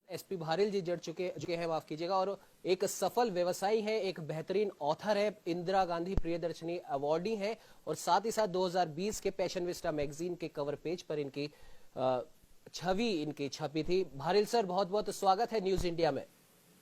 SP Bharill जी जुड़ चुके हैं, माफ कीजिएगा, और एक सफल व्यवसायी है, एक बेहतरीन ऑथर है, इंदिरा गांधी प्रियदर्शनी अवार्डी है, और साथ ही साथ 2020 के पैशनविस्टा मैगजीन के कवर पेज पर इनकी छवि इनकी छपी थी। भारिल सर, बहुत बहुत स्वागत है न्यूज इंडिया में।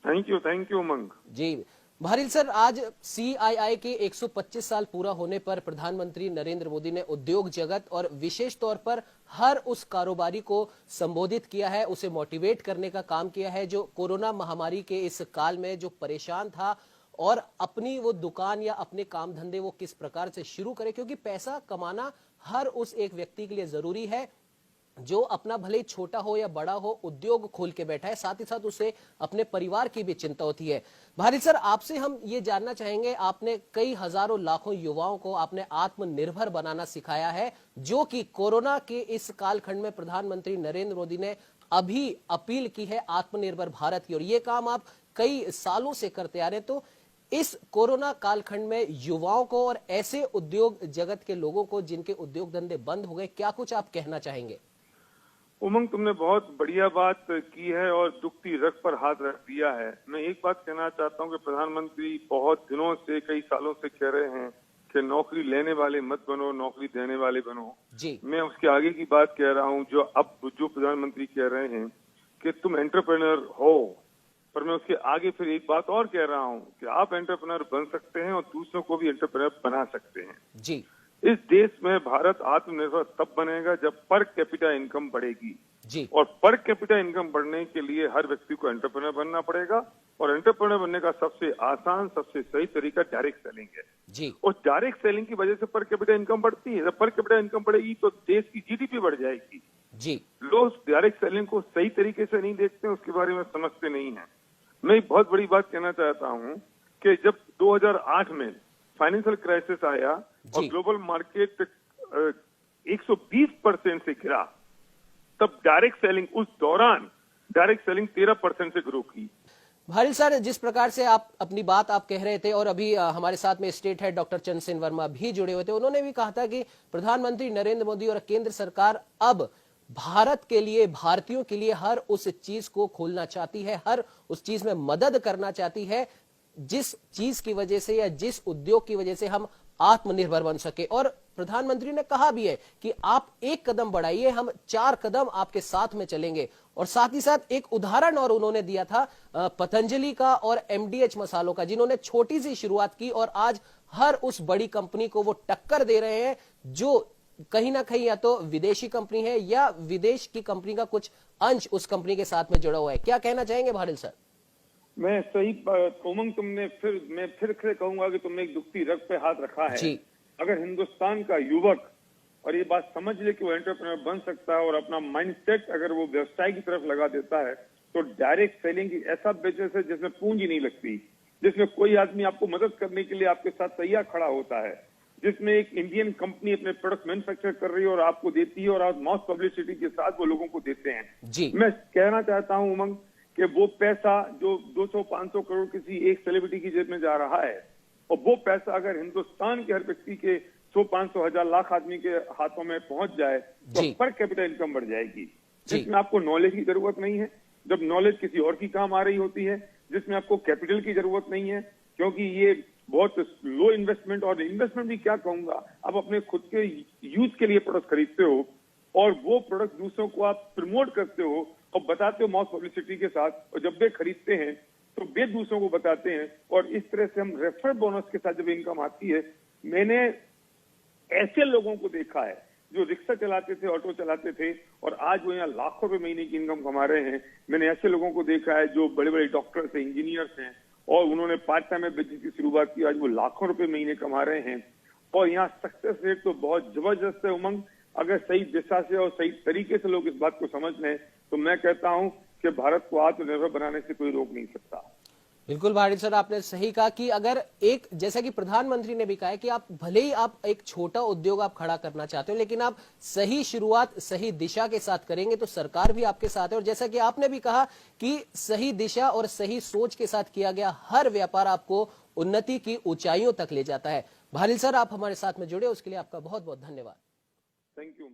Thank you Umang ji. Bharil sir, आज सीआईआई के 125 साल पूरा होने पर प्रधानमंत्री नरेंद्र मोदी ने उद्योग जगत और विशेष तौर पर हर उस कारोबारी को संबोधित किया है, उसे मोटिवेट करने का काम किया है जो कोरोना महामारी के इस काल में जो परेशान था, और अपनी वो दुकान या अपने काम धंधे वो किस प्रकार से शुरू करे, क्योंकि पैसा कमाना हर उस एक व्यक्ति के लिए जरूरी है जो अपना भले छोटा हो या बड़ा हो उद्योग खोल के बैठा है, साथ ही साथ उसे अपने परिवार की भी चिंता होती है। भारिल सर, आपसे हम ये जानना चाहेंगे, आपने कई हजारों लाखों युवाओं को आपने आत्मनिर्भर बनाना सिखाया है, जो कि कोरोना के इस कालखंड में प्रधानमंत्री नरेंद्र मोदी ने अभी अपील की है आत्मनिर्भर भारत की, और ये काम आप कई सालों से करते आ रहे हैं। तो इस कोरोना कालखंड में युवाओं को और ऐसे उद्योग जगत के लोगों को जिनके उद्योग धंधे बंद हो गए, क्या कुछ आप कहना चाहेंगे? उमंग, तुमने बहुत बढ़िया बात की है और दुखती रग पर हाथ रख दिया है। मैं एक बात कहना चाहता हूं कि प्रधानमंत्री बहुत दिनों से, कई सालों से कह रहे हैं कि नौकरी लेने वाले मत बनो, नौकरी देने वाले बनो जी। मैं उसके आगे की बात कह रहा हूं, जो प्रधानमंत्री कह रहे हैं कि तुम एंटरप्रेन्योर हो, पर मैं उसके आगे फिर एक बात और कह रहा हूं कि आप एंटरप्रेन्योर बन सकते हैं और दूसरों को भी एंटरप्रेन्योर बना सकते हैं जी। इस देश में भारत आत्मनिर्भर तब बनेगा जब पर कैपिटा इनकम बढ़ेगी जी। और पर कैपिटा इनकम बढ़ने के लिए हर व्यक्ति को एंटरप्रेन्योर बनना पड़ेगा, और एंटरप्रेन्योर बनने का सबसे आसान, सबसे सही तरीका डायरेक्ट सेलिंग है जी। और डायरेक्ट सेलिंग की वजह से पर कैपिटा इनकम बढ़ती है। जब पर कैपिटा इनकम बढ़ेगी तो देश की जीडीपी बढ़ जाएगी जी। लोग डायरेक्ट सेलिंग को सही तरीके से नहीं देखते, उसके बारे में समझते नहीं है। मैं एक बहुत बड़ी बात कहना चाहता हूँ कि जब 2008 में फाइनेंशियल क्राइसिस आया और ग्लोबल मार्केट 120% से गिरा, तब डायरेक्ट सेलिंग, उस दौरान डायरेक्ट सेलिंग 13% से ग्रो की। भारिल सर, जिस प्रकार से आप अपनी बात आप कह रहे थे, और अभी हमारे साथ में state head doctor Chandrasen Verma भी जुड़े हुए थे, उन्होंने भी कहा था कि प्रधानमंत्री नरेंद्र मोदी और केंद्र सरकार अब भारत के लिए, भारतीयों के लिए हर उस चीज को खोलना चाहती है, हर उस चीज में मदद करना चाहती है जिस चीज की वजह से या जिस उद्योग की वजह से हम आत्मनिर्भर बन सके। और प्रधानमंत्री ने कहा भी है कि आप एक कदम बढ़ाइए, हम 4 कदम आपके साथ में चलेंगे। और साथ ही साथ एक उदाहरण और उन्होंने दिया था पतंजलि का और एमडीएच मसालों का, जिन्होंने छोटी सी शुरुआत की और आज हर उस बड़ी कंपनी को वो टक्कर दे रहे हैं जो कहीं ना कहीं या तो विदेशी कंपनी है या विदेश की कंपनी का कुछ अंश उस कंपनी के साथ में जुड़ा हुआ है। क्या कहना चाहेंगे भारिल सर? मैं सही उमंग, मैं फिर कहूंगा कि तुमने एक दुखती रग पे हाथ रखा है जी। अगर हिंदुस्तान का युवक और ये बात समझ ले कि वो एंटरप्रेन्योर बन सकता है और अपना माइंडसेट अगर वो व्यवसाय की तरफ लगा देता है, तो डायरेक्ट सेलिंग की ऐसा बिजनेस है जिसमें पूंजी नहीं लगती, जिसमें कोई आदमी आपको मदद करने के लिए आपके साथ तैयार खड़ा होता है, जिसमें एक इंडियन कंपनी अपने प्रोडक्ट मैन्युफैक्चर कर रही है और आपको देती है और आप मास पब्लिसिटी के साथ वो लोगों को देते हैं जी। मैं कहना चाहता हूँ उमंग कि वो पैसा जो 200-500 करोड़ किसी एक सेलिब्रिटी की जेब में जा रहा है, और वो पैसा अगर हिंदुस्तान के हर व्यक्ति के 100-500-1000 लाख आदमी के हाथों में पहुंच जाए तो पर कैपिटा इनकम बढ़ जाएगी, जिसमें आपको नॉलेज की जरूरत नहीं है, जब नॉलेज किसी और की काम आ रही होती है, जिसमें आपको कैपिटल की जरूरत नहीं है, क्योंकि ये बहुत लो इन्वेस्टमेंट, और इन्वेस्टमेंट भी क्या कहूंगा, आप अपने खुद के यूज के लिए प्रोडक्ट खरीदते हो और वो प्रोडक्ट दूसरों को आप प्रमोट करते हो और बताते हो मास पब्लिसिटी के साथ, और जब वे खरीदते हैं तो वे दूसरों को बताते हैं, और इस तरह से हम रेफर बोनस के साथ जब इनकम आती है। मैंने ऐसे लोगों को देखा है जो रिक्शा चलाते थे, ऑटो चलाते थे, और आज वो यहाँ लाखों रुपए महीने की इनकम कमा रहे हैं। मैंने ऐसे लोगों को देखा है जो बड़े बड़े डॉक्टर्स हैं, इंजीनियर्स हैं, और उन्होंने पार्ट टाइम में बिजनेस की शुरुआत की, आज वो लाखों रुपए महीने कमा रहे हैं। और यहाँ सक्सेस रेट तो बहुत जबरदस्त है उमंग। अगर सही दिशा से और सही तरीके से लोग इस बात को समझ लें तो मैं कहता हूं कि भारत को आत्मनिर्भर बनाने से कोई रोक नहीं सकता। बिल्कुल भारिल सर, आपने सही कहा कि अगर एक, जैसा कि प्रधानमंत्री ने भी कहा है कि आप भले ही आप एक छोटा उद्योग आप खड़ा करना चाहते हो, लेकिन आप सही शुरुआत सही दिशा के साथ करेंगे तो सरकार भी आपके साथ है। और जैसा कि आपने भी कहा कि सही दिशा और सही सोच के साथ किया गया हर व्यापार आपको उन्नति की ऊंचाइयों तक ले जाता है। भारिल सर, आप हमारे साथ में जुड़े उसके लिए आपका बहुत बहुत धन्यवाद। Thank you.